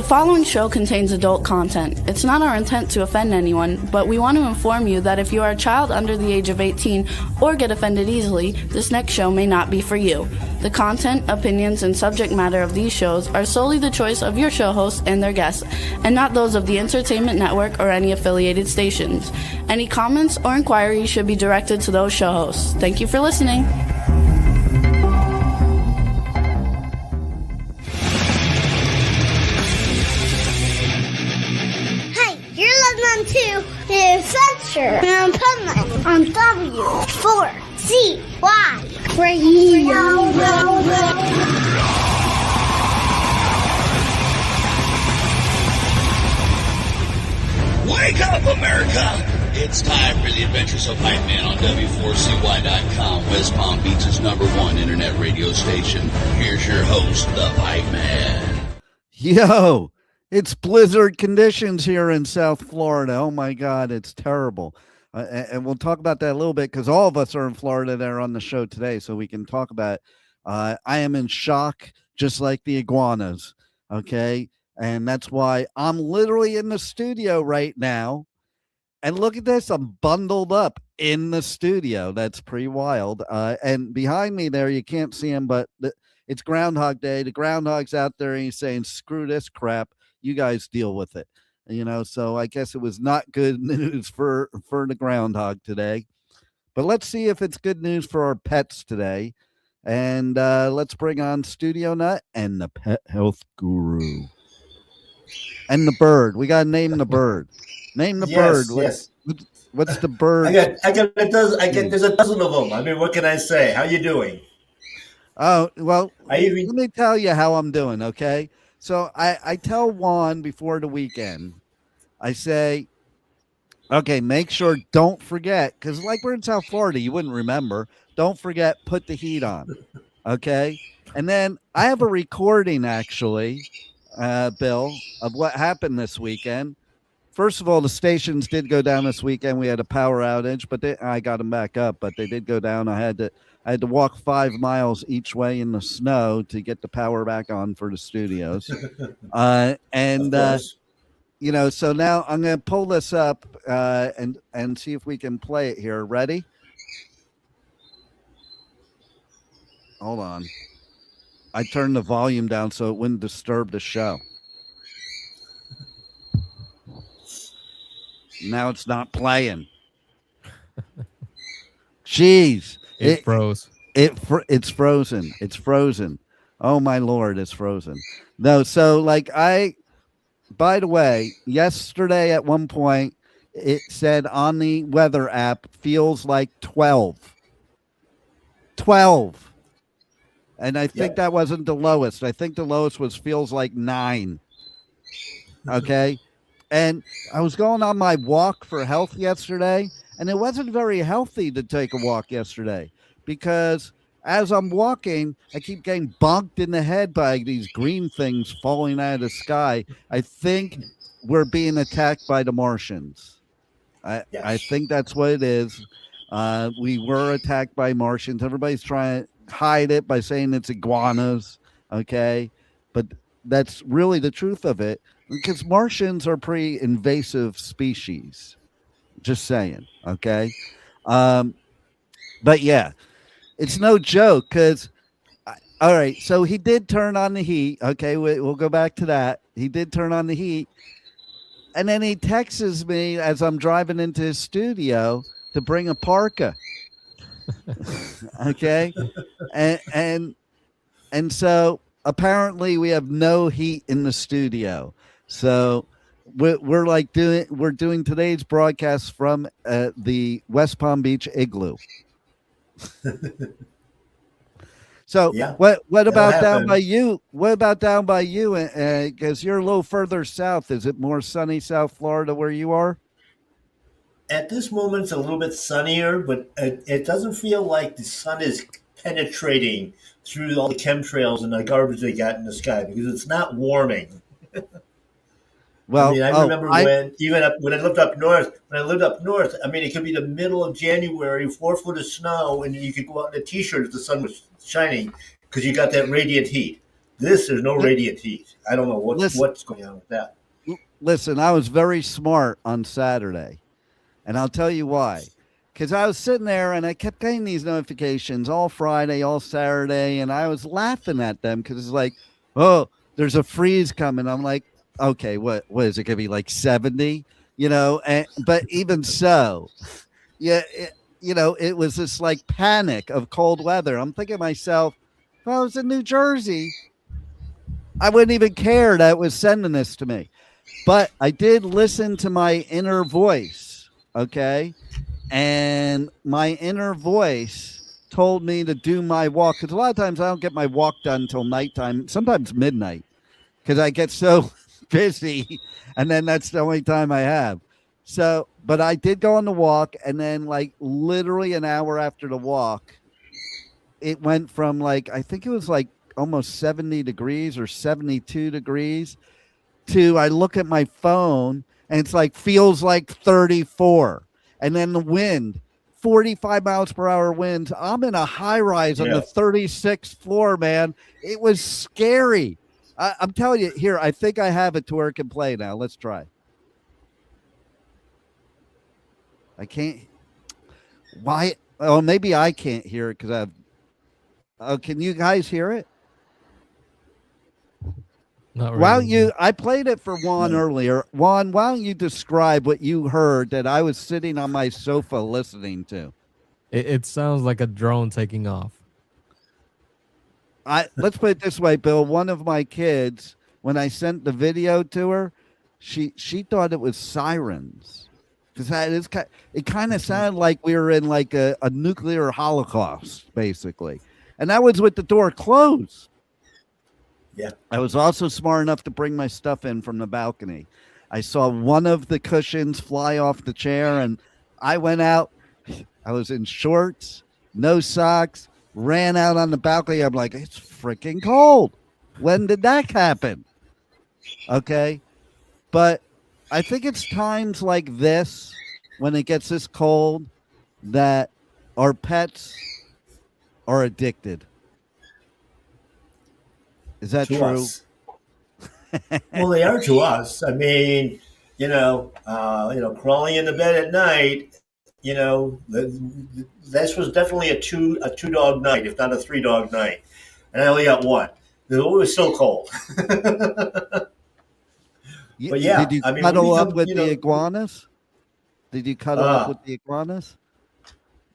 following show contains adult content. It's not our intent to offend anyone, but we want to inform you that if you are a child under the age of 18 or get offended easily, this next show may not be for you. The content, opinions, and subject matter of these shows are solely the choice of your show hosts and their guests, and not those of the Entertainment Network or any affiliated stations. Any comments or inquiries should be directed to those show hosts. Thank you for listening. To the Adventure of Pipeman on W4CY Radio. Wake up, America! It's time for the Adventures of Pipeman on W4CY.com, West Palm Beach's #1 internet radio station. Here's your host, the Pipeman. Yo! It's blizzard conditions here in South Florida. Oh, my God, it's terrible. And we'll talk about that a little bit because all of us are in Florida that are on the show today, so we can talk about it. I am in shock, just like the iguanas, okay? And that's why I'm literally in the studio right now. And look at this. I'm bundled up in the studio. That's pretty wild. And behind me there, you can't see him, but it's Groundhog Day. The Groundhog's out there, and he's saying, screw this crap. You guys deal with it, so I guess it was not good news for the Groundhog today, but let's see if it's good news for our pets today. And let's bring on Studio Nut and the pet health guru and the bird. We got to name the bird. Name the bird. Yes. What's the bird? There's a dozen of them. I mean, what can I say? How you doing? Oh, well, let me tell you how I'm doing. Okay. So I tell Juan before the weekend, I say, okay, make sure, don't forget, because like we're in South Florida, you wouldn't remember. Don't forget, put the heat on. Okay. And then I have a recording, actually, Bill, of what happened this weekend. First of all, the stations did go down this weekend. We had a power outage, but I got them back up, but they did go down. I had to walk 5 miles each way in the snow to get the power back on for the studios. So now I'm going to pull this up and see if we can play it here. Ready? Hold on. I turned the volume down so it wouldn't disturb the show. Now it's not playing. Jeez. It froze. It's frozen. It's frozen. Oh, my Lord, it's frozen. No, so by the way, yesterday at one point, it said on the weather app, feels like 12. 12. And I think that wasn't the lowest. I think the lowest feels like 9. Okay. And I was going on my walk for health yesterday, and it wasn't very healthy to take a walk yesterday because as I'm walking, I keep getting bonked in the head by these green things falling out of the sky. I think we're being attacked by the Martians. I think that's what it is. We were attacked by Martians. Everybody's trying to hide it by saying it's iguanas, okay? But that's really the truth of it. Because Martians are pretty invasive species. Just saying, okay? But yeah, it's no joke because, all right, so he did turn on the heat. Okay, we'll go back to that. He did turn on the heat. And then he texts me as I'm driving into his studio to bring a parka. Okay? And so apparently we have no heat in the studio. So we're doing today's broadcast from the West Palm Beach Igloo. So what about down by you? What about down by you? Because you're a little further south. Is it more sunny South Florida where you are? At this moment, it's a little bit sunnier, but it doesn't feel like the sun is penetrating through all the chemtrails and the garbage they got in the sky because it's not warming. Well, I remember when I lived up north. I mean, it could be the middle of January, 4 foot of snow, and you could go out in a t-shirt if the sun was shining because you got that radiant heat. There's no radiant heat. I don't know Listen, what's going on with that. listen, I was very smart on Saturday, and I'll tell you why. Because I was sitting there and I kept getting these notifications all Friday, all Saturday, and I was laughing at them because it's like, oh, there's a freeze coming. I'm like, okay, what is it gonna be like 70? But even so, yeah, it was this like panic of cold weather. I'm thinking to myself, if I was in New Jersey, I wouldn't even care that it was sending this to me. But I did listen to my inner voice, okay? And my inner voice told me to do my walk, because a lot of times I don't get my walk done until nighttime, sometimes midnight, because I get so busy, and then that's the only time I have. So, but I did go on the walk, and then like literally an hour after the walk, it went from like, I think it was like almost 70 degrees or 72 degrees to I look at my phone and it's like feels like 34. And then the wind, 45 miles per hour winds. I'm in a high rise on the 36th floor, man. It was scary. I'm telling you, here, I think I have it to where it can play now. Let's try. I can't. Why? Oh, maybe I can't hear it because I've. Oh, can you guys hear it? Not really. Why don't you? I played it for Juan earlier. Juan, why don't you describe what you heard that I was sitting on my sofa listening to? It sounds like a drone taking off. Let's put it this way, Bill. One of my kids, when I sent the video to her, she thought it was sirens because it kind of sounded like we were in like a nuclear holocaust, basically, and that was with the door closed. Yeah. I was also smart enough to bring my stuff in from the balcony. I saw one of the cushions fly off the chair, and I went out. I was in shorts, no socks, ran out on the balcony. I'm like, it's freaking cold. When did that happen? Okay. But I think it's times like this, when it gets this cold, that our pets are addicted. Is that To true? us. Well, they are to us. I mean, crawling into bed at night. This was definitely a two dog night, if not a 3 dog night, and I only got one. It was so cold. But yeah, did you I mean, cuddle up with the iguanas? Did you cuddle up with the iguanas?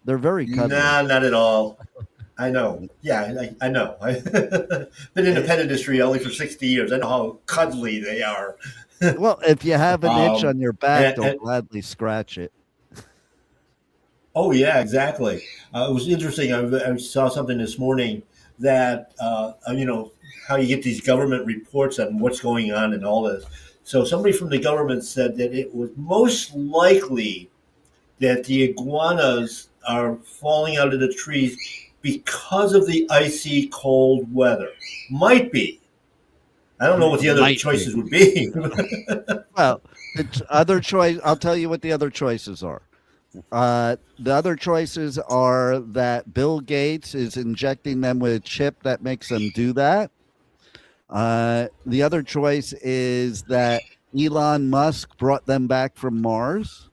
They're very cuddly. Nah, not at all. I know. Yeah, I know. I've been in the pet industry only for 60 years. I know how cuddly they are. Well, if you have an itch on your back, they'll and- gladly scratch it. Oh, yeah, exactly. It was interesting. I saw something this morning that, how you get these government reports on what's going on and all this. So somebody from the government said that it was most likely that the iguanas are falling out of the trees because of the icy cold weather. Might be. I don't know what the other choices would be. Well, the other choice, I'll tell you what the other choices are. The other choices are that Bill Gates is injecting them with a chip that makes them do that. The other choice is that Elon Musk brought them back from Mars.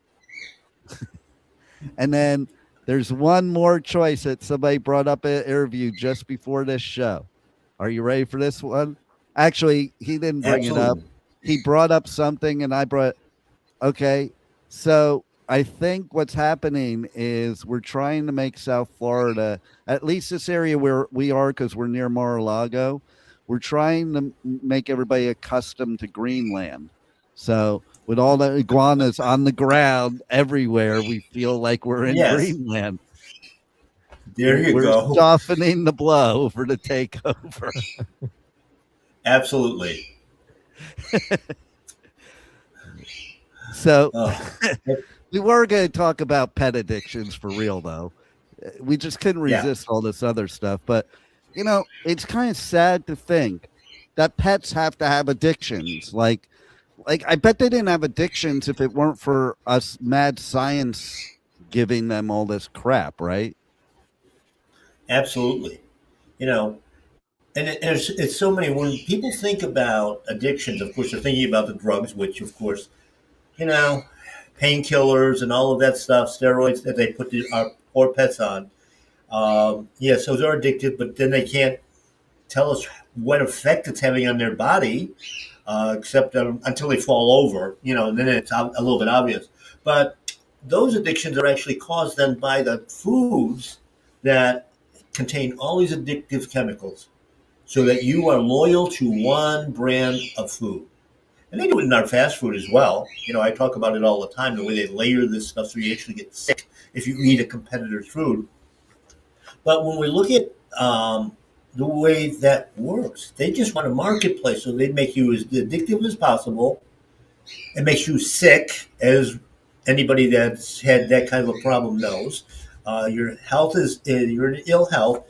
And then there's one more choice that somebody brought up in an interview just before this show. Are you ready for this one? Actually, he didn't bring it up. He brought up something and I brought, okay, so I think what's happening is we're trying to make South Florida, at least this area where we are because we're near Mar-a-Lago, we're trying to make everybody accustomed to Greenland. So with all the iguanas on the ground everywhere, we feel like we're in Greenland. There you go. We're softening the blow for the takeover. Absolutely. So we were going to talk about pet addictions for real, though. We just couldn't resist all this other stuff. But, it's kind of sad to think that pets have to have addictions. Like I bet they didn't have addictions if it weren't for us mad science giving them all this crap, right? Absolutely. it's so many. When people think about addictions, of course, they're thinking about the drugs, which, of course, you know, painkillers and all of that stuff, steroids that they put our poor pets on. Yes, those are addictive, but then they can't tell us what effect it's having on their body, except until they fall over, and then it's a little bit obvious. But those addictions are actually caused then by the foods that contain all these addictive chemicals so that you are loyal to one brand of food. And they do it in our fast food as well. I talk about it all the time, the way they layer this stuff so you actually get sick if you eat a competitor's food. But when we look at the way that works, they just want a marketplace. So they make you as addictive as possible. It makes you sick, as anybody that's had that kind of a problem knows. Your health you're in ill health.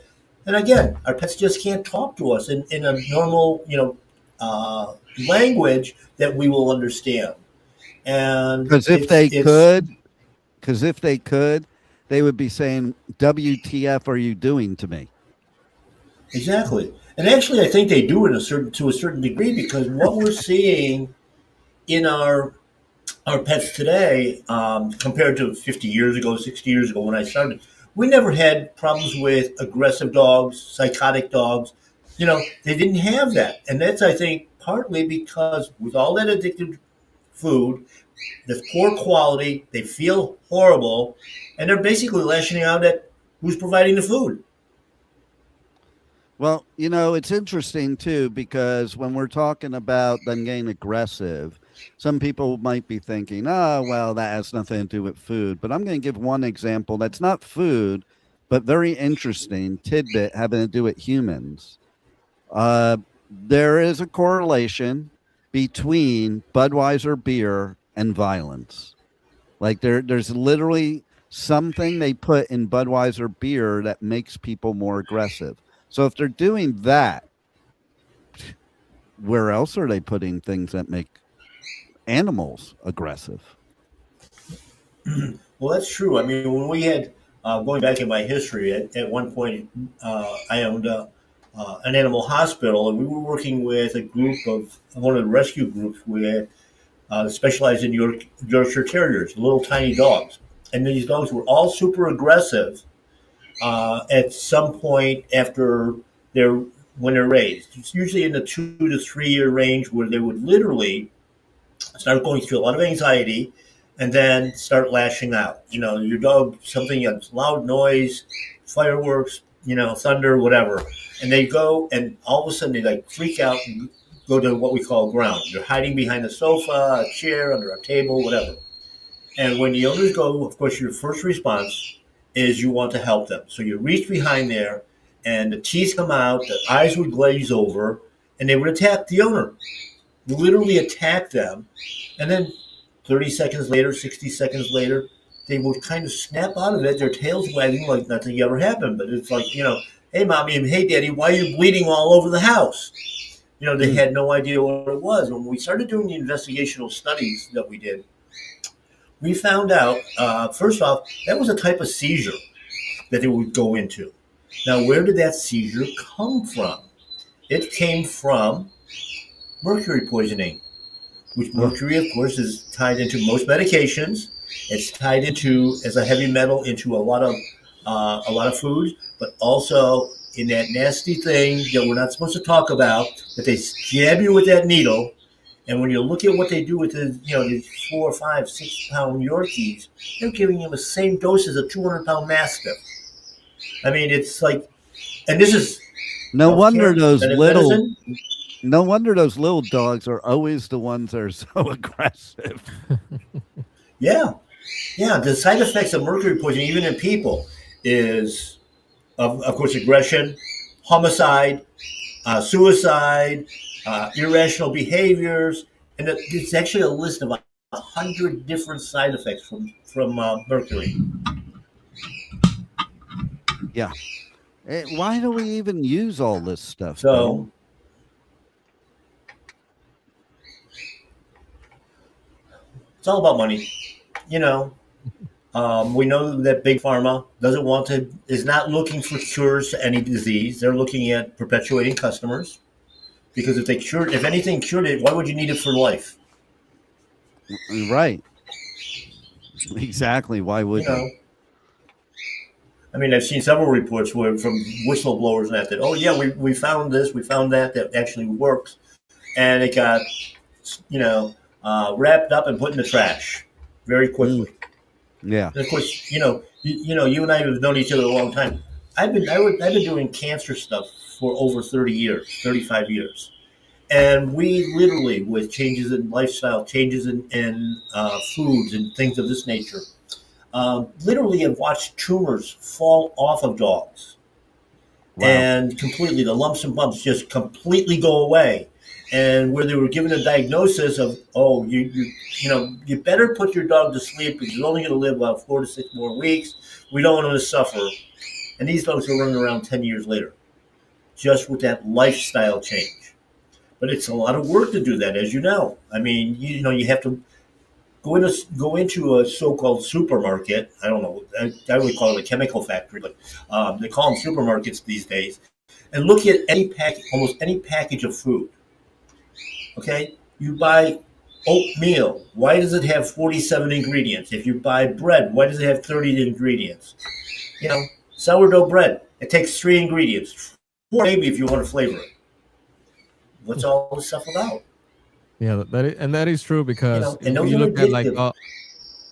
And again, our pets just can't talk to us in a normal, language that we will understand. And Because if they could, they would be saying, "WTF are you doing to me?" exactly. And actually, I think they do it to a certain degree, because what we're seeing in our pets today, compared to 50 years ago, 60 years ago when I started, we never had problems with aggressive dogs, psychotic dogs. They didn't have that. And that's, I think, partly because with all that addictive food, that's poor quality, they feel horrible, and they're basically lashing out at who's providing the food. Well, it's interesting too, because when we're talking about them getting aggressive, some people might be thinking, oh, well, that has nothing to do with food. But I'm going to give one example that's not food, but very interesting tidbit having to do with humans. There is a correlation between Budweiser beer and violence. Like there's literally something they put in Budweiser beer that makes people more aggressive. So if they're doing that, where else are they putting things that make animals aggressive? Well, that's true. I mean, when we had, going back in my history, at one point, I owned an animal hospital, and we were working with a group of one of the rescue groups with specialized in Yorkshire Terriers, little tiny dogs. And these dogs were all super aggressive at some point after when they're raised. It's usually in the 2 to 3 year range, where they would literally start going through a lot of anxiety and then start lashing out. Your dog, something, loud noise, fireworks, thunder, whatever. And they go, and all of a sudden they like freak out and go to what we call ground. They're hiding behind a sofa, a chair, under a table, whatever. And when the owners go, of course, your first response is you want to help them. So you reach behind there, and the teeth come out, the eyes would glaze over, and they would attack the owner. Literally attack them. And then 30 seconds later, 60 seconds later, they would kind of snap out of it, their tails wagging like nothing ever happened. But it's like, hey, mommy, and hey, daddy, why are you bleeding all over the house? They had no idea what it was. When we started doing the investigational studies that we did, we found out, first off, that was a type of seizure that they would go into. Now, where did that seizure come from? It came from mercury poisoning, which mercury, of course, is tied into most medications. It's tied into, as a heavy metal, into a lot of foods, but also in that nasty thing that we're not supposed to talk about, that they jab you with that needle. And when you look at what they do with these 4, 5, 6 pound Yorkies, they're giving them the same dose as a 200-pound Mastiff. I mean, it's like, and this is No wonder those medicine. No wonder those little dogs are always the ones that are so aggressive. Yeah. The side effects of mercury poisoning, even in people, is, of course, aggression, homicide, suicide, irrational behaviors, and it's actually a list of 100 different side effects from mercury. Yeah. Why do we even use all this stuff? So, Bill? it's all about money. We know that big pharma is not looking for cures to any disease. They're looking at perpetuating customers because if anything cured it, why would you need it for life? Right. Exactly. Why You would you? know, I mean, I've seen several reports from whistleblowers and that oh yeah, we found this, we found that actually works, and it got wrapped up and put in the trash very Mm, quickly. yeah. And of course, you and I have known each other a long time. I've been doing cancer stuff for over 30 years, 35 years. And we literally, with changes in lifestyle, changes in foods and things of this nature, literally have watched tumors fall off of dogs Wow. and completely, the lumps and bumps just completely go away. And where they were given a diagnosis of, oh, you better put your dog to sleep because he's only going to live about 4 to 6 more weeks. We don't want him to suffer. And these dogs are running around 10 years later, just with that lifestyle change. But it's a lot of work to do that, as you know. I mean, you have to go into a so-called supermarket. I don't know. I would call it a chemical factory, but they call them supermarkets these days. And look at almost any package of food. Okay, you buy oatmeal. Why does it have 47 ingredients? If you buy bread, why does it have 30 ingredients? Sourdough bread. It takes 3 ingredients, 4 maybe if you want to flavor it. What's all this stuff about? Yeah, that is true because And if those you are look at like addictive.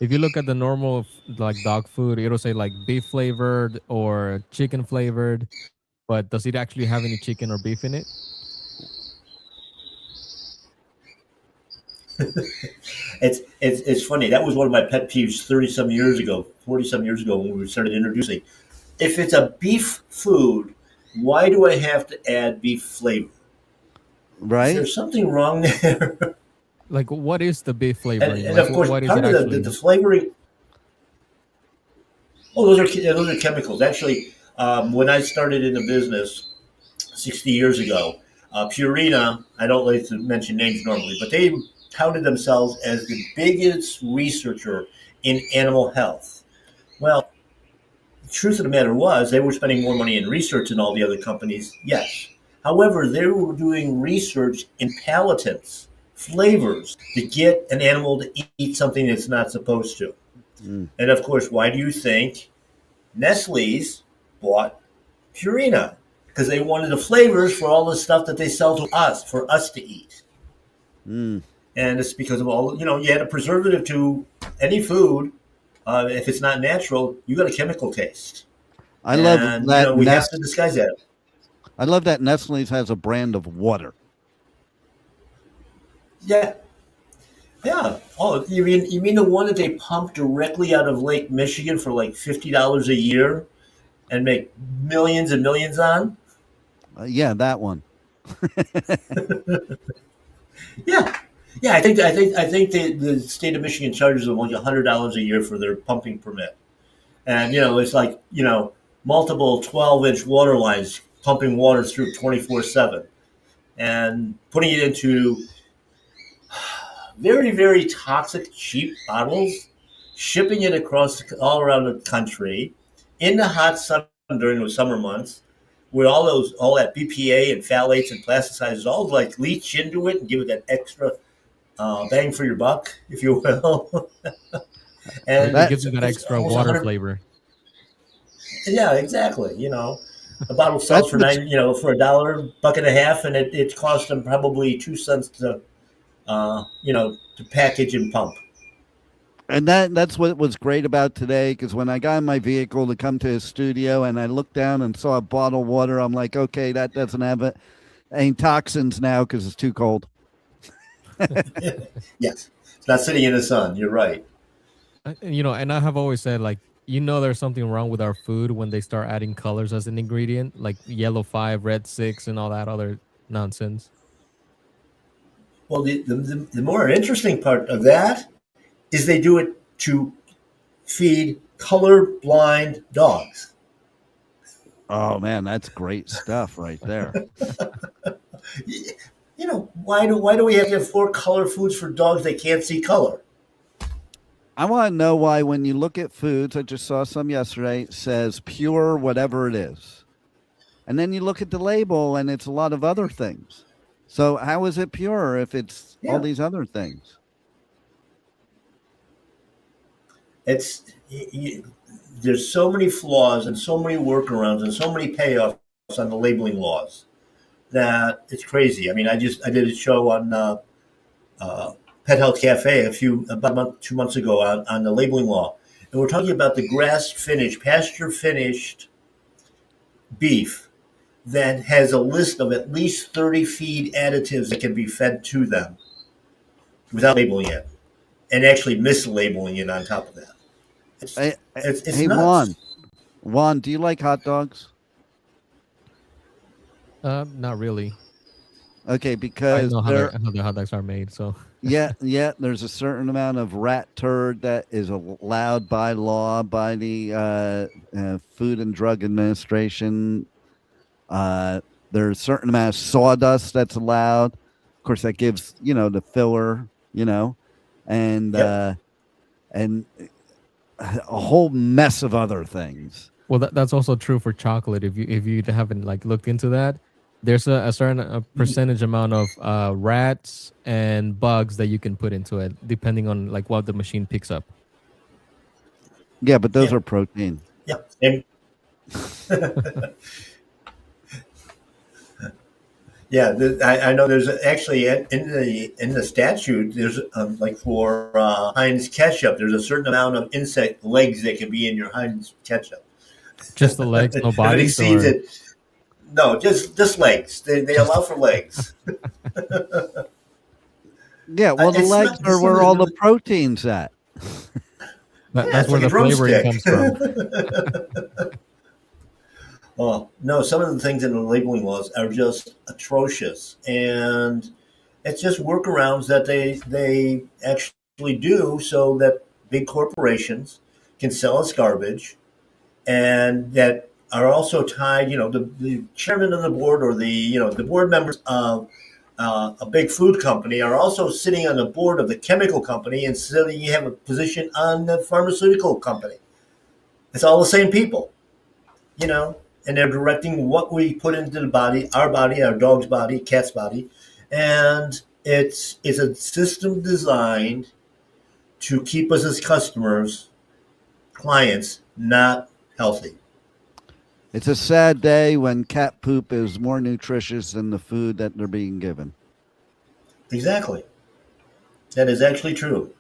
if you look at the normal like dog food, it'll say like beef flavored or chicken flavored, but does it actually have any chicken or beef in it? It's funny. That was one of my pet peeves 30 some years ago, 40 some years ago when we started introducing. If it's a beef food, why do I have to add beef flavor? Is there Right. something wrong there? Like, what is the beef and, flavoring? and Like, of course, what is part it of the actually? flavoring. Oh, those are chemicals. Actually, when I started in the business 60 years ago, Purina. I don't like to mention names normally, but they touted themselves as the biggest researcher in animal health. Well, the truth of the matter was they were spending more money in research than all the other companies, yes. However, they were doing research in palatants, flavors, to get an animal to eat something that's not supposed to. Mm. And of course, why do you think Nestle's bought Purina? Because they wanted the flavors for all the stuff that they sell to us, for us to eat. Mm. And it's because of all, you add a preservative to any food. If it's not natural, you got a chemical taste. I love And, that we have to disguise that. I love that Nestle's has a brand of water. Yeah. Yeah. Oh, you mean the one that they pump directly out of Lake Michigan for like $50 a year and make millions and millions on? Yeah, that one. Yeah. Yeah, I think the state of Michigan charges them like $100 a year for their pumping permit. And it's like, multiple 12-inch water lines pumping water through 24/7 and putting it into very, very toxic, cheap bottles, shipping it across all around the country in the hot sun during the summer months, where all that BPA and phthalates and plasticizers all like leach into it and give it that extra bang for your buck, if you will. It and That gives you that it's extra almost water 100. flavor. Yeah, exactly. A bottle that's sells for what's for $1, buck and a half, and it costs them probably 2 cents to package and pump. and that's what was great about today, because when I got in my vehicle to come to his studio and I looked down and saw a bottle of water, I'm like, okay, that doesn't have it. Ain't toxins now because it's too cold. Yes, it's not sitting in the sun. You're right. And I have always said like, there's something wrong with our food when they start adding colors as an ingredient, like yellow 5, red 6, and all that other nonsense. Well, the more interesting part of that is they do it to feed color blind dogs. Oh man, that's great stuff right there. Why do we have to have 4 color foods for dogs that can't see color? I want to know why when you look at foods, I just saw some yesterday, it says pure whatever it is. And then you look at the label and it's a lot of other things. So how is it pure if it's all Yeah. these other things? It's there's so many flaws and so many workarounds and so many payoffs on the labeling laws that it's crazy. I mean, I did a show on Pet Health Cafe about a month, 2 months ago on the labeling law, and we're talking about the grass finished, pasture finished beef that has a list of at least 30 feed additives that can be fed to them without labeling it, and actually mislabeling it on top of that. It's Hey, nuts. Juan, do you like hot dogs? Not really. Okay, I because know how the hot dogs are made. So yeah, there's a certain amount of rat turd that is allowed by law by the Food and Drug Administration. There's a certain amount of sawdust that's allowed. Of course, that gives the filler, and Yep. and a whole mess of other things. well, that's also true for chocolate. If you haven't like looked into that, there's a certain percentage amount of rats and bugs that you can put into it, depending on like what the machine picks up. Yeah, but those Yeah. are protein. Yep. And yeah, I know there's actually in the statute there's like for Heinz ketchup, there's a certain amount of insect legs that can be in your Heinz ketchup. Just the legs, no If it bodies, exceeds or it, no, just legs. They just allow for legs. Yeah, well, the It's legs not. are where all the proteins at. Yeah, that's it's where like a the flavoring drumstick. comes from. Oh no, some of the things in the labeling laws are just atrocious, and it's just workarounds that they actually do so that big corporations can sell us garbage, and that are also tied. The chairman of the board or the board members of a big food company are also sitting on the board of the chemical company, and so you have a position on the pharmaceutical company. It's all the same people, you know, and they're directing what we put into the body, our dog's body, cat's body, and it's a system designed to keep us as customers, clients, not healthy. It's a sad day when cat poop is more nutritious than the food that they're being given. Exactly, that is actually true.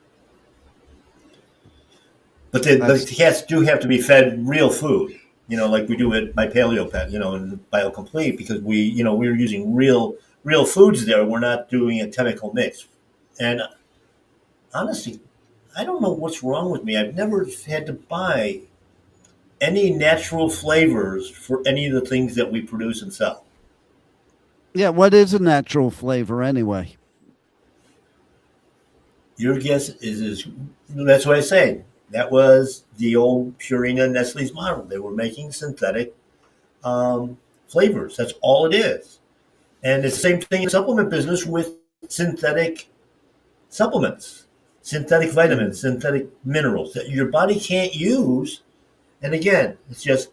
But the cats do have to be fed real food, like we do at my Paleo Pet, and BioComplete, because we're using real foods there. We're not doing a chemical mix. And honestly, I don't know what's wrong with me. I've never had to buy any natural flavors for any of the things that we produce and sell. Yeah, what is a natural flavor anyway? Your guess is that's what I say. That was the old Purina Nestle's model. They were making synthetic flavors. That's all it is. And it's the same thing in the supplement business with synthetic supplements, synthetic vitamins, synthetic minerals that your body can't use. And again, it's just,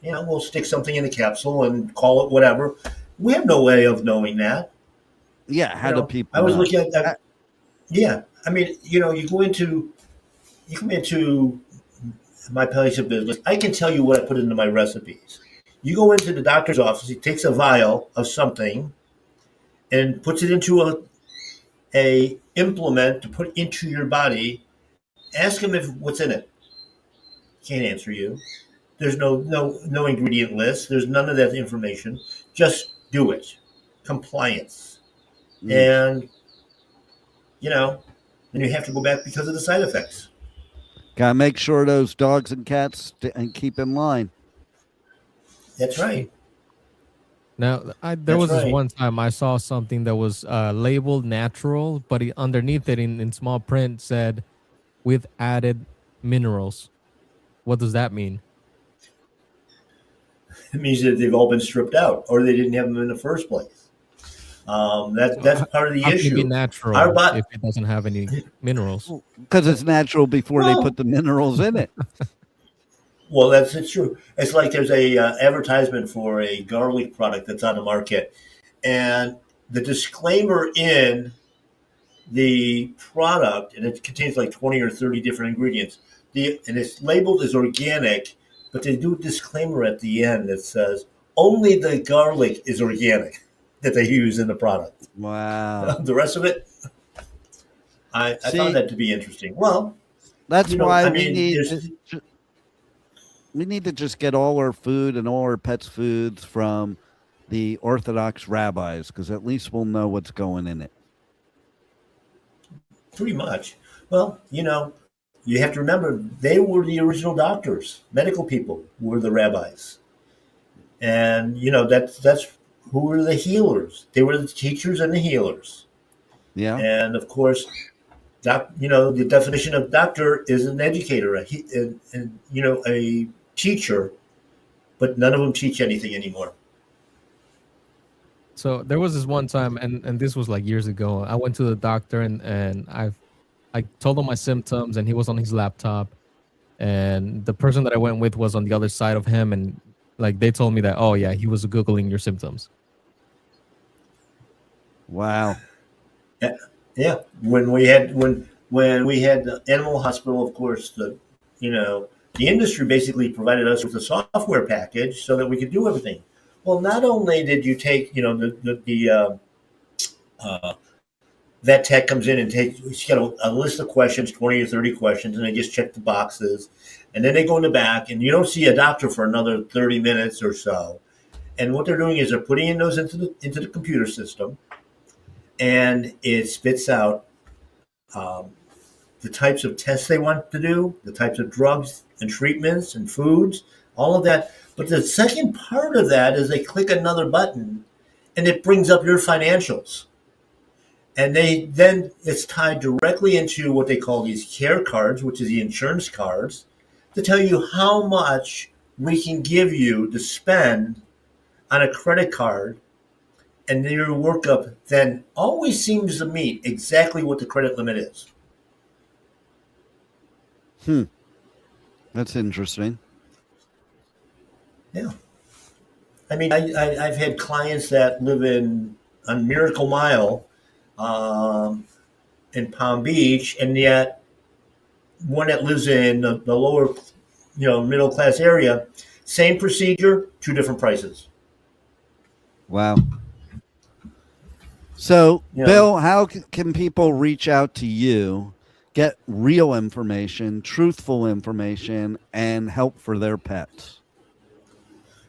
we'll stick something in a capsule and call it whatever. We have no way of knowing that. Yeah, how do people I was know? looking at, yeah. I mean, you come into my place of business. I can tell you what I put into my recipes. You go into the doctor's office, he takes a vial of something and puts it into a implement to put into your body. Ask him if what's in it. Can't answer you. There's no ingredient list. There's none of that information. Just do it. Compliance. And then you have to go back because of the side effects. Gotta make sure those dogs and cats and keep in line. That's right. Now, there That's was this right. one time I saw something that was labeled natural, but underneath it in small print said with added minerals. What does that mean? It means that they've all been stripped out or they didn't have them in the first place. That's part of the How can it be issue. Our natural bot, if it doesn't have any minerals? Because it's natural before they put well, the minerals in it. well, it's true. It's like there's a advertisement for a garlic product that's on the market, and the disclaimer in the product, and it contains like 20 or 30 different ingredients. And it's labeled as organic, but they do a disclaimer at the end that says only the garlic is organic that they use in the product. Wow. The rest of it, I found See, that to be interesting. Well, that's why I we mean, need there's we need to just get all our food and all our pets' foods from the Orthodox rabbis, because at least we'll know what's going in it. pretty much. Well, you have to remember they were the original doctors, medical people were the rabbis, and that's who were the healers. They were the teachers and the healers, Yeah. and of course, the definition of doctor is an educator, a teacher, but none of them teach anything anymore. So there was this one time, and this was like years ago. I went to the doctor and I told him my symptoms, and he was on his laptop, and the person that I went with was on the other side of him, and like they told me that, oh yeah, he was googling your symptoms. Wow. Yeah, yeah. When we had the animal hospital, of course, the industry basically provided us with a software package so that we could do everything. Well, not only did you take, uh, vet tech comes in and she's got a list of questions, 20 or 30 questions, and they just check the boxes, and then they go in the back, and you don't see a doctor for another 30 minutes or so. And what they're doing is they're putting in those into the computer system, and it spits out the types of tests they want to do, the types of drugs and treatments and foods, all of that. But the second part of that is they click another button and it brings up your financials. And then it's tied directly into what they call these care cards, which is the insurance cards, to tell you how much we can give you to spend on a credit card. And your workup then always seems to meet exactly what the credit limit is. That's interesting. Yeah. I mean, I've had clients that live on Miracle Mile in Palm Beach, and yet one that lives in the lower, middle class area, same procedure, two different prices. Wow. So, You know, Bill, how can people reach out to you, get real information, truthful information, and help for their pets?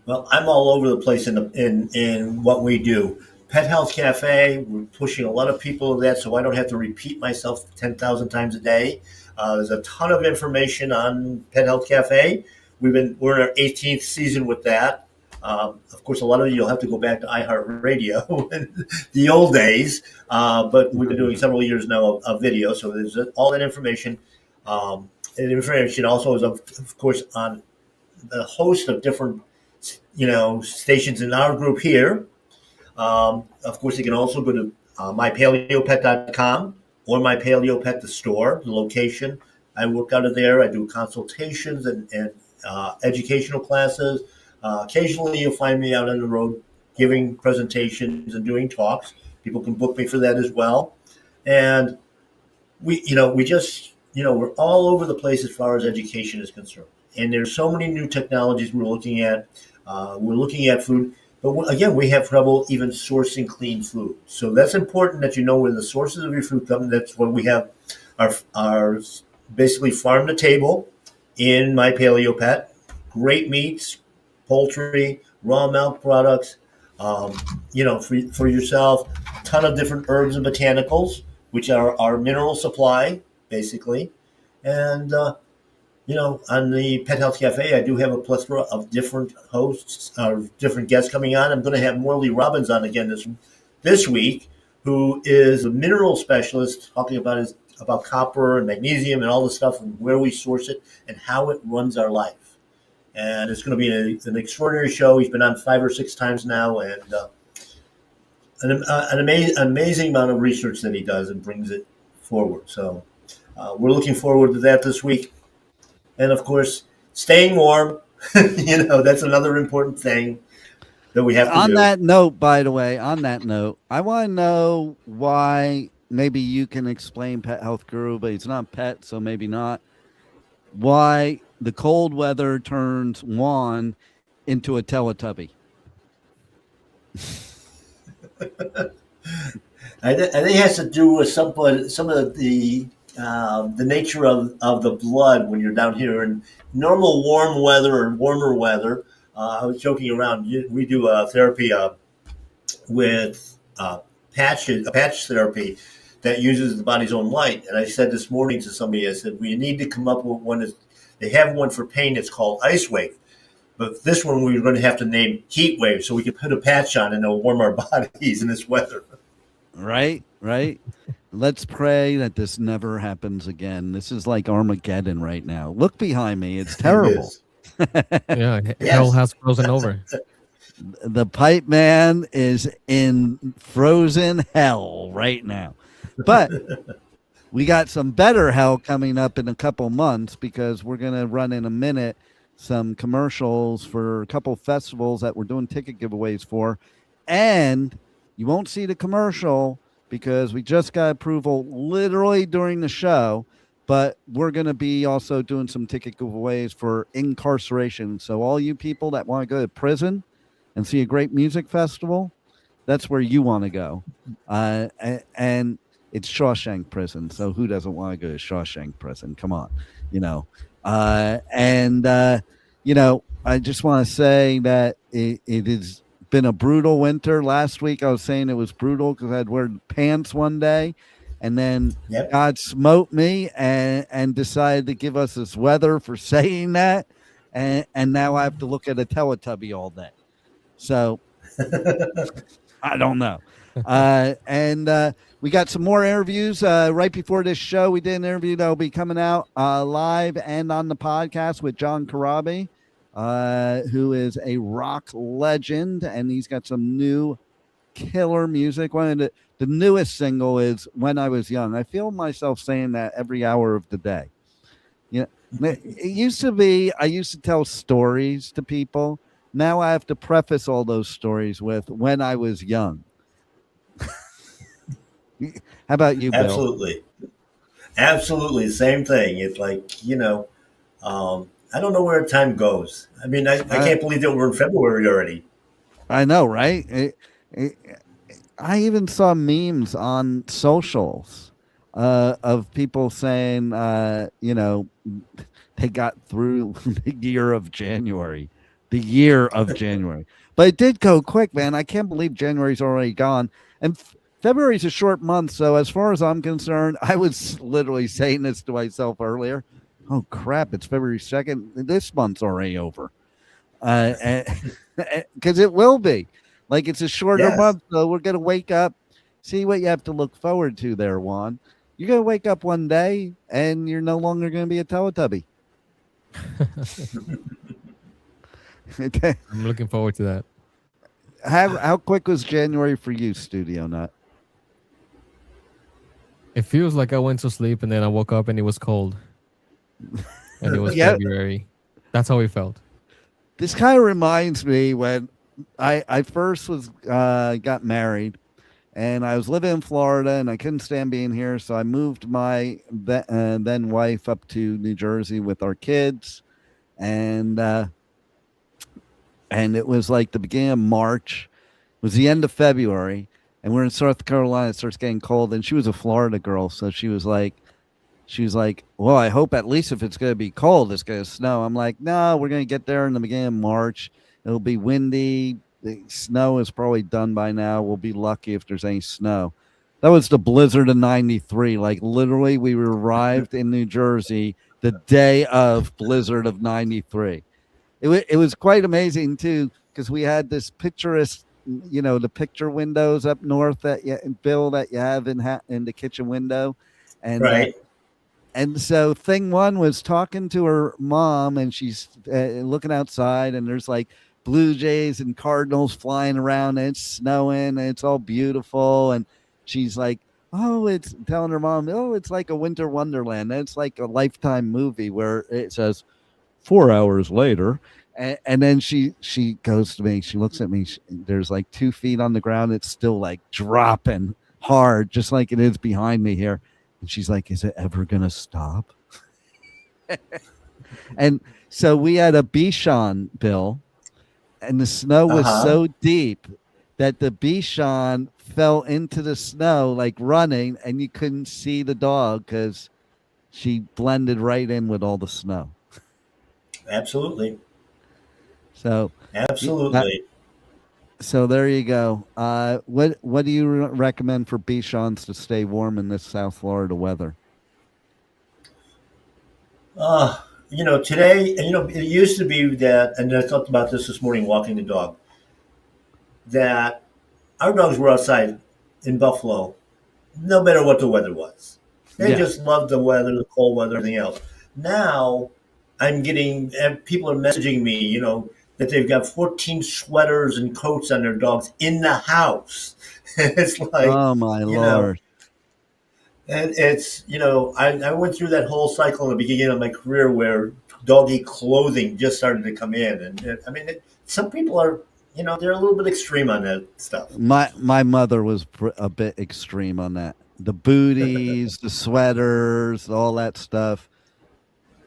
well, I'm all over the place in what we do. Pet Health Cafe, we're pushing a lot of people to that, so I don't have to repeat myself 10,000 times a day. There's a ton of information on Pet Health Cafe. We're in our 18th season with that. Of course, a lot of you will have to go back to iHeartRadio in the old days, but we've been doing several years now of video, so there's all that information. And information also is, of course, on a host of different, stations in our group here. Of course, you can also go to mypaleopet.com or mypaleopet, the store, the location. I work out of there. I do consultations and educational classes. Occasionally, you'll find me out on the road giving presentations and doing talks. People can book me for that as well. And we just, we're all over the place as far as education is concerned. And there's so many new technologies we're looking at. We're looking at food. But again, we have trouble even sourcing clean food. So that's important that you know where the sources of your food come. That's when we have our basically farm to table in My Paleo Pet. Great meats, poultry, raw milk products, for yourself, a ton of different herbs and botanicals, which are our mineral supply, basically. And, on the Pet Health Cafe, I do have a plethora of different hosts, different guests coming on. I'm going to have Morley Robbins on again this week, who is a mineral specialist, talking about copper and magnesium and all the stuff and where we source it and how it runs our life. And it's going to be an extraordinary show. He's been on 5 or 6 times now, and an amazing amount of research that he does and brings it forward. So we're looking forward to that this week. And of course, staying warm. That's another important thing that we have to On do. that note, by the way, I want to know why. Maybe you can explain, Pet Health Guru, but it's not pet, so maybe not. Why the cold weather turns Juan into a Teletubby? I think it has to do with some of the nature of the blood when you're down here in normal warm weather or warmer weather. I was joking around. We do therapy with a patch therapy that uses the body's own light. And I said this morning to somebody, I said, we need to come up with one. They have one for pain. It's called Ice Wave. But this one we're going to have to name Heat Wave so we can put a patch on and it'll warm our bodies in this weather. Right. Let's pray that this never happens again. This is like Armageddon right now. Look behind me. It's terrible. Yeah, hell has frozen over. The Pipeman is in frozen hell right now. But we got some better hell coming up in a couple months because we're going to run in a minute some commercials for a couple festivals that we're doing ticket giveaways for. And you won't see the commercial because we just got approval literally during the show, but we're going to be also doing some ticket giveaways for incarceration. So all you people that want to go to prison and see a great music festival, that's where you want to go. And it's Shawshank Prison. So who doesn't want to go to Shawshank Prison? Come on, I just want to say that it has been a brutal winter. Last week I was saying it was brutal because I had wear pants one day, and then God smote me and decided to give us this weather for saying that, and now I have to look at a Teletubby all day. So I don't know. We got some more interviews right before this show. We did an interview that will be coming out live and on the podcast with John Karabi, who is a rock legend, and he's got some new killer music. One of the newest single is When I Was Young. I feel myself saying that every hour of the day. It used to be I used to tell stories to people. Now I have to preface all those stories with When I Was Young. How about you, Bill? Absolutely. Same thing. It's like, I don't know where time goes. I mean, I can't believe that we're in February already. I know, right? I even saw memes on socials of people saying, they got through the year of January. But it did go quick, man. I can't believe January's already gone. And February's a short month, so as far as I'm concerned, I was literally saying this to myself earlier. Oh, crap, it's February 2nd. This month's already over. Because it will be. Like, it's a shorter month, so we're going to wake up. See what you have to look forward to there, Juan. You're going to wake up one day, and you're no longer going to be a Teletubby. I'm looking forward to that. How quick was January for you, Studio Nut? It feels like I went to sleep and then I woke up and it was cold. And it was February. That's how it felt. This kind of reminds me when I first got married, and I was living in Florida and I couldn't stand being here. So I moved my then wife up to New Jersey with our kids. And it was like the beginning of March. It was the end of February. And we're in South Carolina. It starts getting cold. And she was a Florida girl. So she was like, well, I hope at least if it's going to be cold, it's going to snow. I'm like, no, we're going to get there in the beginning of March. It'll be windy. The snow is probably done by now. We'll be lucky if there's any snow. That was the blizzard of 93. Like literally we arrived in New Jersey the day of blizzard of 93. It was quite amazing too, because we had this picturesque, the picture windows up north that you have in the kitchen window. And right. And so thing one was talking to her mom, and she's looking outside, and there's like blue jays and cardinals flying around, and it's snowing, and it's all beautiful. And she's like, oh, it's telling her mom, oh, it's like a winter wonderland. It's like a Lifetime movie where it says 4 hours later. And then she goes to me, she looks at me, there's like 2 feet on the ground. It's still like dropping hard, just like it is behind me here. And she's like, is it ever going to stop? And so we had a Bichon, Bill, and the snow was so deep that the Bichon fell into the snow, like running, and you couldn't see the dog because she blended right in with all the snow. Absolutely. So absolutely. So there you go. What do you recommend for Bichons to stay warm in this South Florida weather? Today, it used to be that, and I talked about this morning walking the dog, that our dogs were outside in Buffalo no matter what the weather was. They just loved the weather, the cold weather, everything else. Now I'm getting, people are messaging me, that they've got 14 sweaters and coats on their dogs in the house. It's like, oh my Lord. And it's, I went through that whole cycle in the beginning of my career where doggy clothing just started to come in. And some people are, they're a little bit extreme on that stuff. My mother was a bit extreme on that. The booties, the sweaters, all that stuff.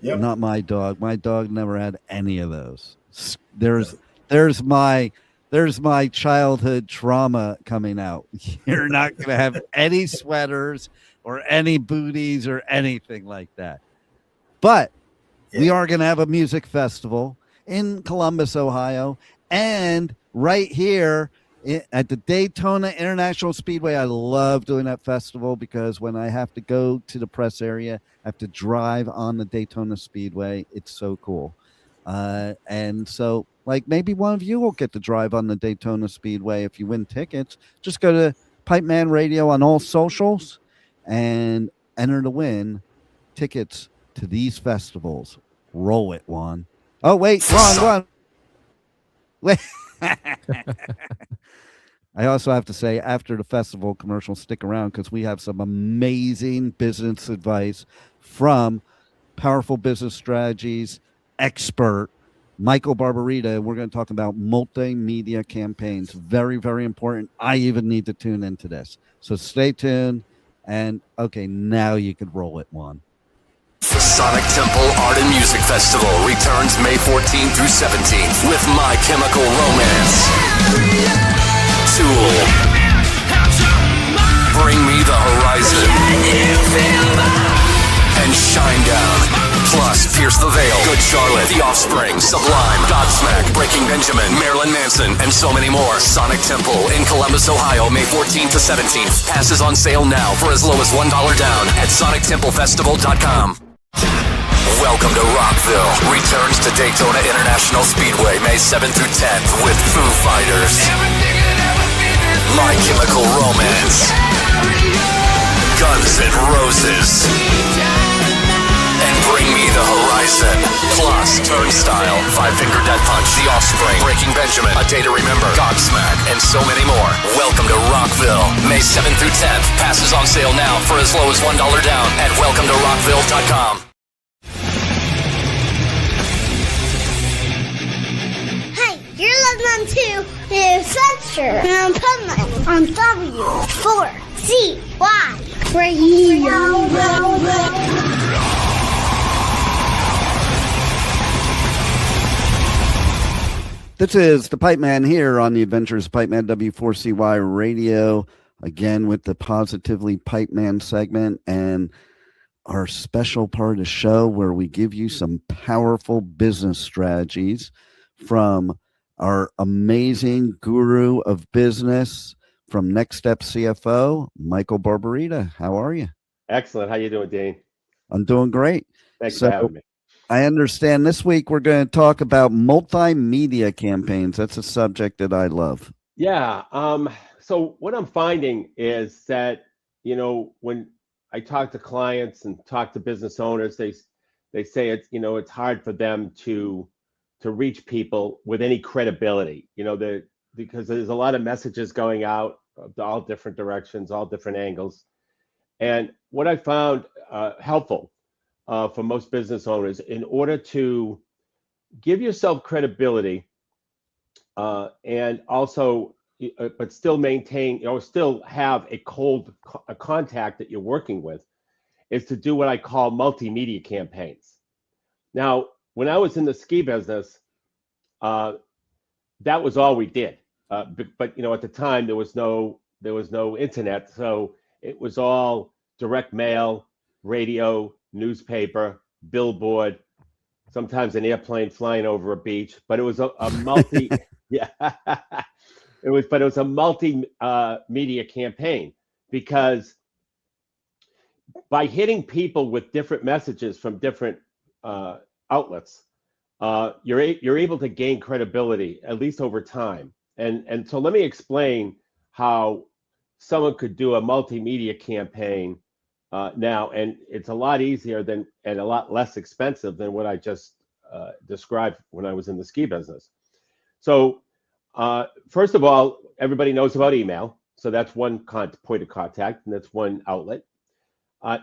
Yep. Not my dog. My dog never had any of those. There's my childhood trauma coming out. You're not going to have any sweaters or any booties or anything like that. But we are going to have a music festival in Columbus, Ohio, and right here at the Daytona International Speedway. I love doing that festival because when I have to go to the press area, I have to drive on the Daytona Speedway. It's so cool. And so like maybe one of you will get to drive on the Daytona Speedway if you win tickets. Just go to Pipeman Radio on all socials and enter to win tickets to these festivals. Roll it, Juan. Oh, wait, Juan. Wait. I also have to say, after the festival commercial, stick around because we have some amazing business advice from Powerful Business Strategies expert Michael Barbarita. We're going to talk about multimedia campaigns. Very, very important. I even need to tune into this. So stay tuned. And okay, now you can roll it, Juan. The Sonic Temple Art and Music Festival returns May 14th through 17th with My Chemical Romance, Tool, Bring Me the Horizon, and Shinedown. Plus, Pierce the Veil, Good Charlotte, The Offspring, Sublime, Godsmack, Breaking Benjamin, Marilyn Manson, and so many more. Sonic Temple in Columbus, Ohio, May 14th to 17th. Passes on sale now for as low as $1 down at sonictemplefestival.com. Welcome to Rockville. Returns to Daytona International Speedway May 7th through 10th with Foo Fighters, My Chemical Romance, Guns N' Roses, and Bring Me the Horizon. Plus, Turnstile, Five Finger Death Punch, The Offspring, Breaking Benjamin, A Day to Remember, Godsmack, and so many more. Welcome to Rockville, May 7th through 10th. Passes on sale now for as low as $1 down at welcometoRockville.com. Hi, you're listening to The Adventures of Pipeman on W4CY Radio. This is the Pipeman here on the Adventures of Pipeman W4CY Radio, again with the Positively Pipeman segment and our special part of the show where we give you some powerful business strategies from our amazing guru of business from Next Step CFO, Michael Barbarita. How are you? Excellent. How you doing, Dean? I'm doing great. Thanks for having me. I understand this week we're going to talk about multimedia campaigns. That's a subject that I love. Yeah. So what I'm finding is that, when I talk to clients and talk to business owners, they say it's, it's hard for them to to reach people with any credibility. Because there's a lot of messages going out all different directions, all different angles. And what I found helpful for most business owners, in order to give yourself credibility and also, but still maintain, still have a contact that you're working with, is to do what I call multimedia campaigns. Now, when I was in the ski business, that was all we did. But at the time there was no internet, so it was all direct mail, radio, newspaper, billboard, sometimes an airplane flying over a beach. But it was a multi, yeah, it was a multi-media campaign, because by hitting people with different messages from different outlets, you're able to gain credibility, at least over time. And so let me explain how someone could do a multimedia campaign now, and it's a lot easier and a lot less expensive than what I just described when I was in the ski business. So first of all, everybody knows about email, so that's one point of contact, and that's one outlet.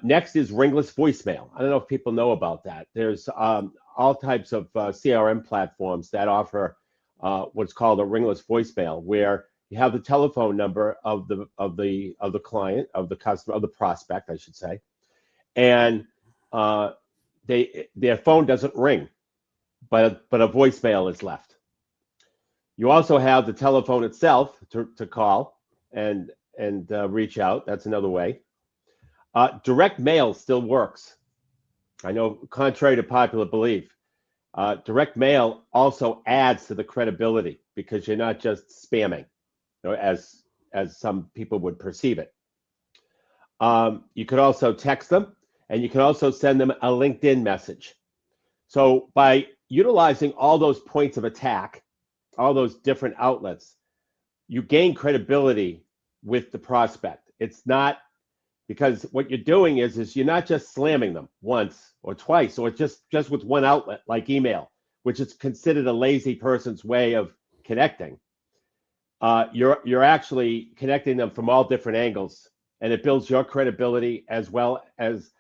Next is ringless voicemail. I don't know if people know about that. There's all types of CRM platforms that offer what's called a ringless voicemail, where you have the telephone number of the client, of the customer, of the prospect, I should say, and their phone doesn't ring, but a voicemail is left. You also have the telephone itself to call and reach out. That's another way. Direct mail still works. I know, contrary to popular belief, direct mail also adds to the credibility, because you're not just spamming, as some people would perceive it. You could also text them, and you can also send them a LinkedIn message. So by utilizing all those points of attack, all those different outlets, you gain credibility with the prospect. It's not, because what you're doing is you're not just slamming them once or twice, or just with one outlet like email, which is considered a lazy person's way of connecting. You're actually connecting them from all different angles, and it builds your credibility as well as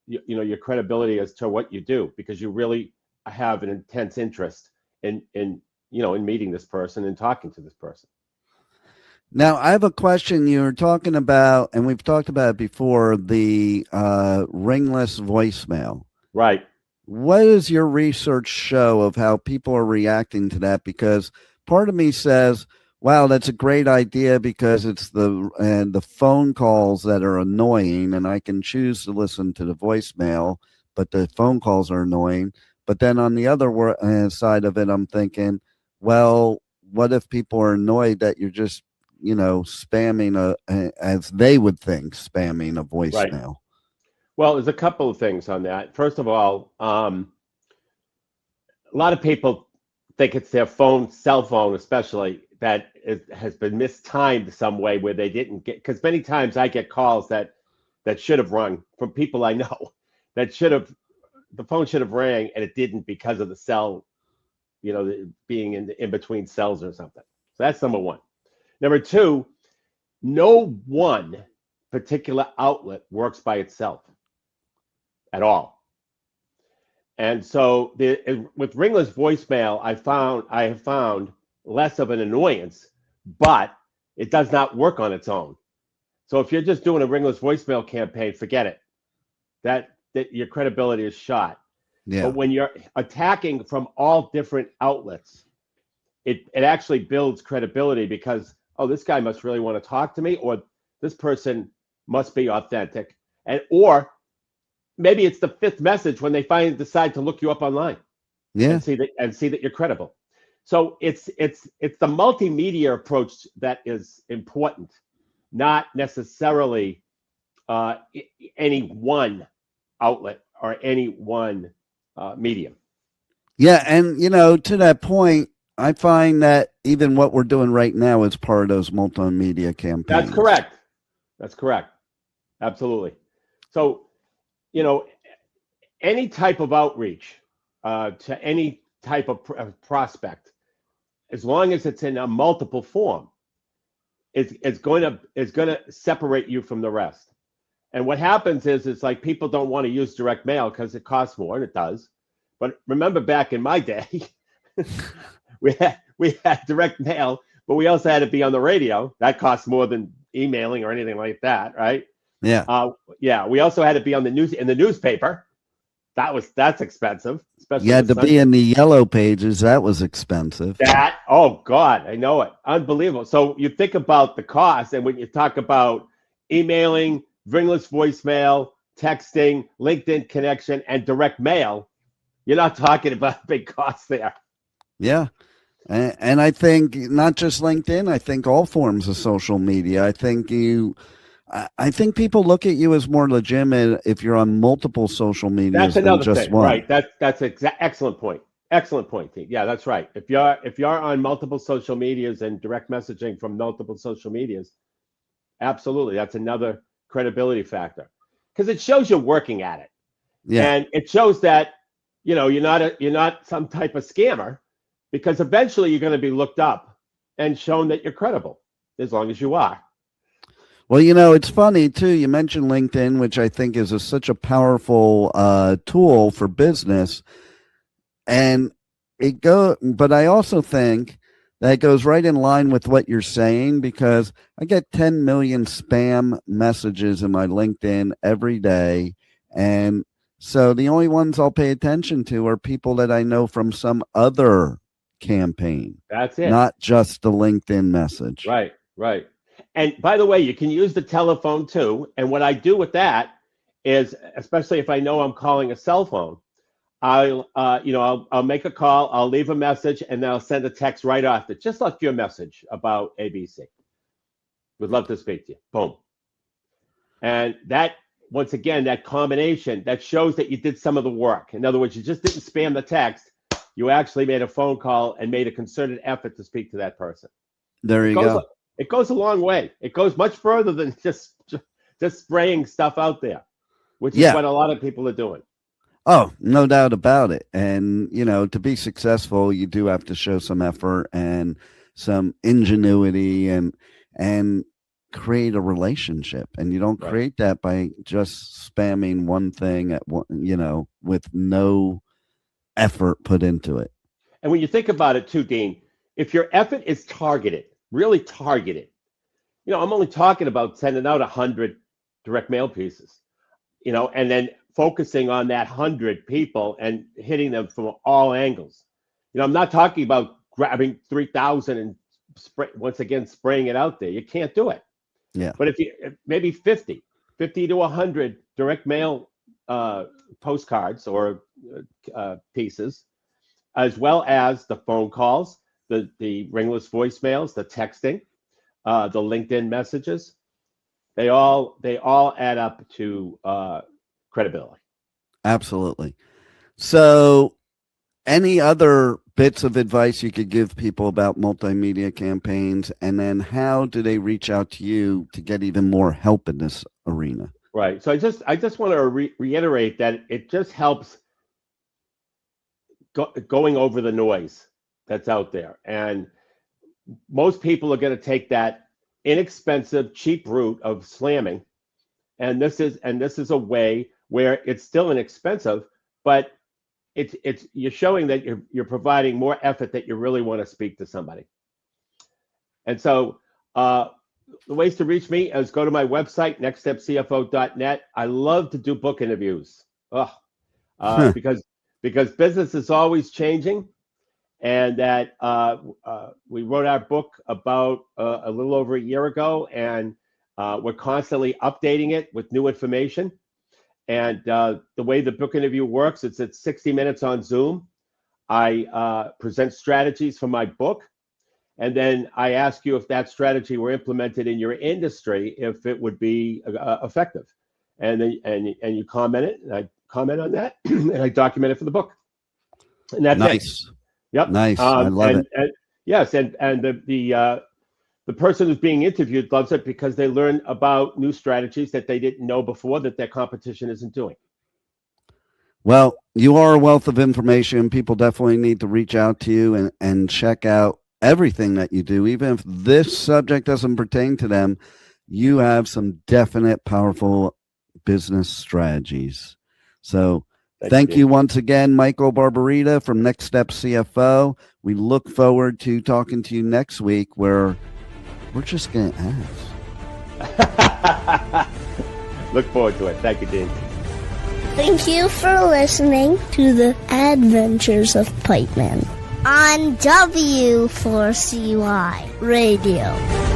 your credibility as to what you do, because you really have an intense interest in meeting this person and talking to this person. Now, I have a question. You were talking about, and we've talked about it before, the ringless voicemail. Right. What does your research show of how people are reacting to that? Because part of me says, wow, that's a great idea, because it's the phone calls that are annoying, and I can choose to listen to the voicemail, but the phone calls are annoying. But then on the other side of it, I'm thinking, well, what if people are annoyed that you're just spamming as they would think, spamming a voicemail? Right. Well, there's a couple of things on that. First of all, a lot of people think it's their cell phone especially, that has been mistimed some way, where they didn't get, because many times I get calls that should have rung from people I know, the phone should have rang, and it didn't, because of the cell, being in between cells or something. So that's number one. Number two, no one particular outlet works by itself at all. And so with ringless voicemail, I have found less of an annoyance, but it does not work on its own. So if you're just doing a ringless voicemail campaign, forget it. That your credibility is shot. Yeah. But when you're attacking from all different outlets, it actually builds credibility, because, oh, this guy must really want to talk to me, or this person must be authentic, or maybe it's the fifth message when they finally decide to look you up online, and see that you're credible. So it's the multimedia approach that is important, not necessarily any one outlet or any one medium. Yeah, and to that point, I find that even what we're doing right now is part of those multimedia campaigns. That's correct. Absolutely. So, any type of outreach to any type of prospect, as long as it's in a multiple form, it's going to separate you from the rest. And what happens is it's like people don't want to use direct mail because it costs more, and it does. But remember back in my day, we had direct mail, but we also had to be on the radio. That costs more than emailing or anything like that, right? Yeah. Yeah. We also had to be on the newspaper. That's expensive, especially You had to be in the yellow pages. That was expensive. Oh God, I know it. Unbelievable. So you think about the cost, and when you talk about emailing, ringless voicemail, texting, LinkedIn connection, and direct mail, you're not talking about big costs there. Yeah. And I think not just LinkedIn, I think all forms of social media. I think people look at you as more legitimate if you're on multiple social media. That's another just thing, one. right? That's excellent point. Excellent point, T. Yeah, that's right. If you're on multiple social medias and direct messaging from multiple social medias, absolutely, that's another credibility factor, because it shows you're working at it, and it shows that you're not some type of scammer, because eventually you're going to be looked up and shown that you're credible, as long as you are. Well, it's funny too. You mentioned LinkedIn, which I think is such a powerful tool for business, and but I also think that goes right in line with what you're saying, because I get 10 million spam messages in my LinkedIn every day, and so the only ones I'll pay attention to are people that I know from some other campaign. That's it. Not just the LinkedIn message. Right. And by the way, you can use the telephone too. And what I do with that is, especially if I know I'm calling a cell phone, I'll make a call, I'll leave a message, and then I'll send a text right after. Just left you a message about ABC. Would love to speak to you. Boom. And that, once again, that combination, that shows that you did some of the work. In other words, you just didn't spam the text. You actually made a phone call and made a concerted effort to speak to that person. There you go. It goes a long way. It goes much further than just spraying stuff out there, which is what a lot of people are doing. Oh, no doubt about it. And, to be successful, you do have to show some effort and some ingenuity and create a relationship. And you don't create that by just spamming one thing with no effort put into it. And when you think about it too, Dean, if your effort is targeted, really targeted, I'm only talking about sending out 100 direct mail pieces, and then focusing on that 100 people and hitting them from all angles. I'm not talking about grabbing 3,000 and once again spraying it out there. You can't do it. Yeah. But if maybe 50 to 100 direct mail postcards or pieces, as well as the phone calls, the ringless voicemails, the texting, the LinkedIn messages, they all add up to credibility. Absolutely. So, any other bits of advice you could give people about multimedia campaigns, and then how do they reach out to you to get even more help in this arena? Right. So I just want to reiterate that it just helps going over the noise that's out there, and most people are going to take that inexpensive, cheap route of slamming, and this is a way where it's still inexpensive, but it's you're showing that you're providing more effort, that you really want to speak to somebody. And so the ways to reach me is go to my website, nextstepcfo.net. I love to do book interviews because business is always changing, and that we wrote our book about a little over a year ago, and we're constantly updating it with new information. And the way the book interview works, it's at 60 minutes on Zoom. I present strategies from my book, and then I ask you if that strategy were implemented in your industry, if it would be effective. And then and you comment it, and I comment on that, and I document it for the book. And that's nice. It. Yep. Nice. I love it. And yes, and the person who's being interviewed loves it because they learn about new strategies that they didn't know before that their competition isn't doing. Well, you are a wealth of information. People definitely need to reach out to you and check out everything that you do. Even if this subject doesn't pertain to them, you have some definite, powerful business strategies. So thank you once again, Michael Barbarita from Next Step CFO. We look forward to talking to you next week where we're just going to ask. Look forward to it. Thank you, Dean. Thank you for listening to the Adventures of Pipeman on W4CY Radio.